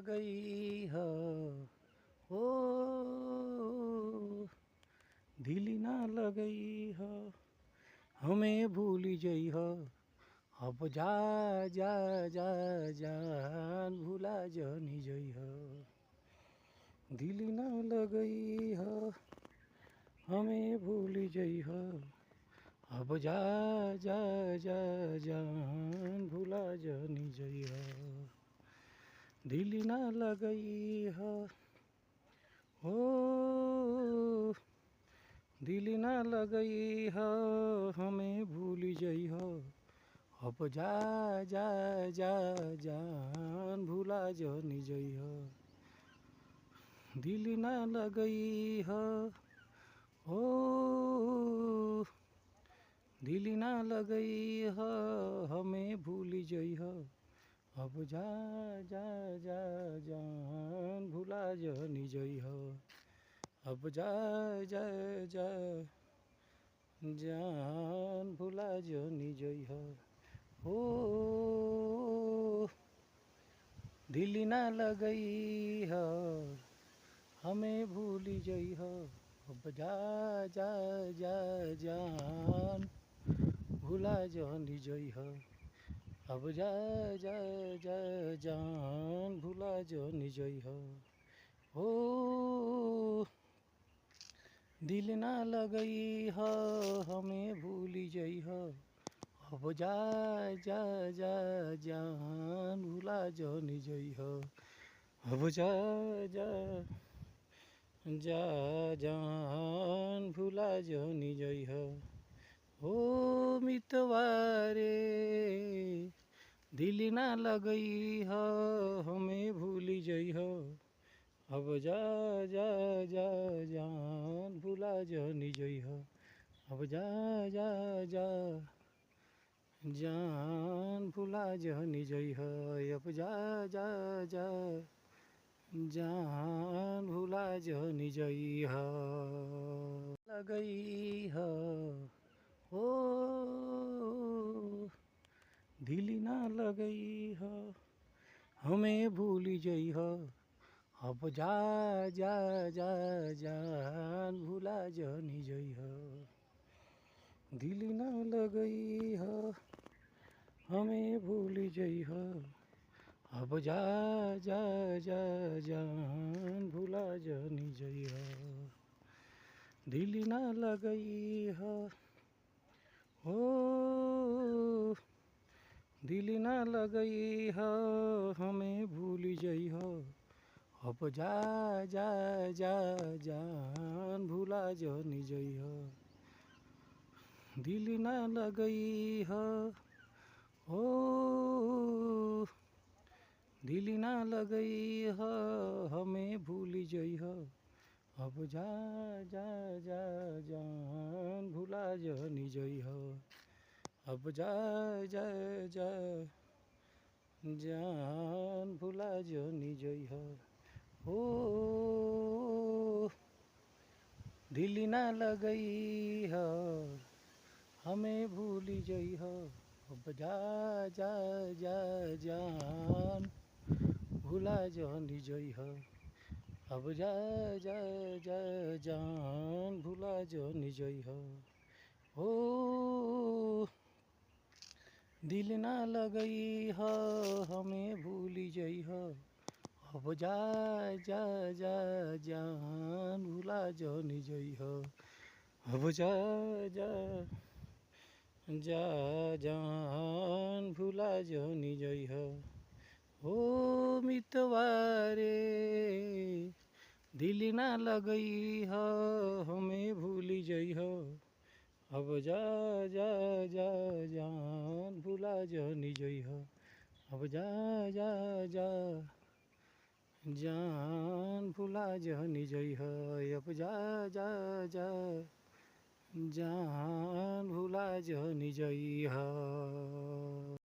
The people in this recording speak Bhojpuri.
गई हो ओ दिल ना लगई हो हमें भूल जई हो अब जा जा जा जान भूला जानी जई हो दिल ना लगई हो हमें भूल जई हो अब जा जा जा जान भूला जानी जई हो दिल ना लगई हो ओ दिल ना लगई हो हमें भूल जई हो अब जा जा जा जान भूला जानी जई हो दिल ना लगई हो ओ दिल ना लगई हो हमें भूल जई हो अब जा जा जा जान भूला जानी जई हो अब जा जा जा जान भूला जानी जई हो ओ दिल ना लगई हो हमें भूल जई हो अब जा जा जा जान भूला जानी जई हो अब जा जा जा जान भूला जानी जई हो ओ दिल ना लगई हो हमें भूल जई हो अब जा जा जा जान भूला जानी जई हो अब जा जा जा जान भूला जानी जई हो ओ मितवारे दिल ना लगई हो हमें भूल जई हो अब जा जा जा जान भूला जानी जई हो अब जा जा जा जान भूला जानी जई हो अब जा जा जा जान भूला जानी जई हो लगई हो ओ दिल ना लगई हो हमें भूल जई हो अब जा जा जा जान भूला जानी जई हो दिल ना लगई हो हमें भूल जई हो अब जा जा जा जान भूला जानी जई हो दिल ना लगई हो ओ दिल ना लगई हो हमें भूल जई हो अब जा जा जा जान भूला जानी जई हो दिल ना लगई हो ओ दिल ना लगई हो हमें भूल जई हो अब जा जा जा जान भूला जानी जई हो अब जा जा जा जान भूला जानी जई हो ओ दिल ना लगई हो हमें भूल जई हो अब जा जा जा जान भूला जानी जई हो अब जा जा जा जान भूला जानी जई हो ओ दिल ना लगई हो हमें भूल जई हो अब जा जा जा जान भूला जानी जई हो अब जा जा जा जान भूला जानी जई हो ओ मितवारे दिल ना लगई हो हमें भूल जई हो अब जा जा जा जान भूला जानी जई हो अब जा जा जा जान भूला जानी जई हो अब जा जा जा जान भूला जानी जई हो।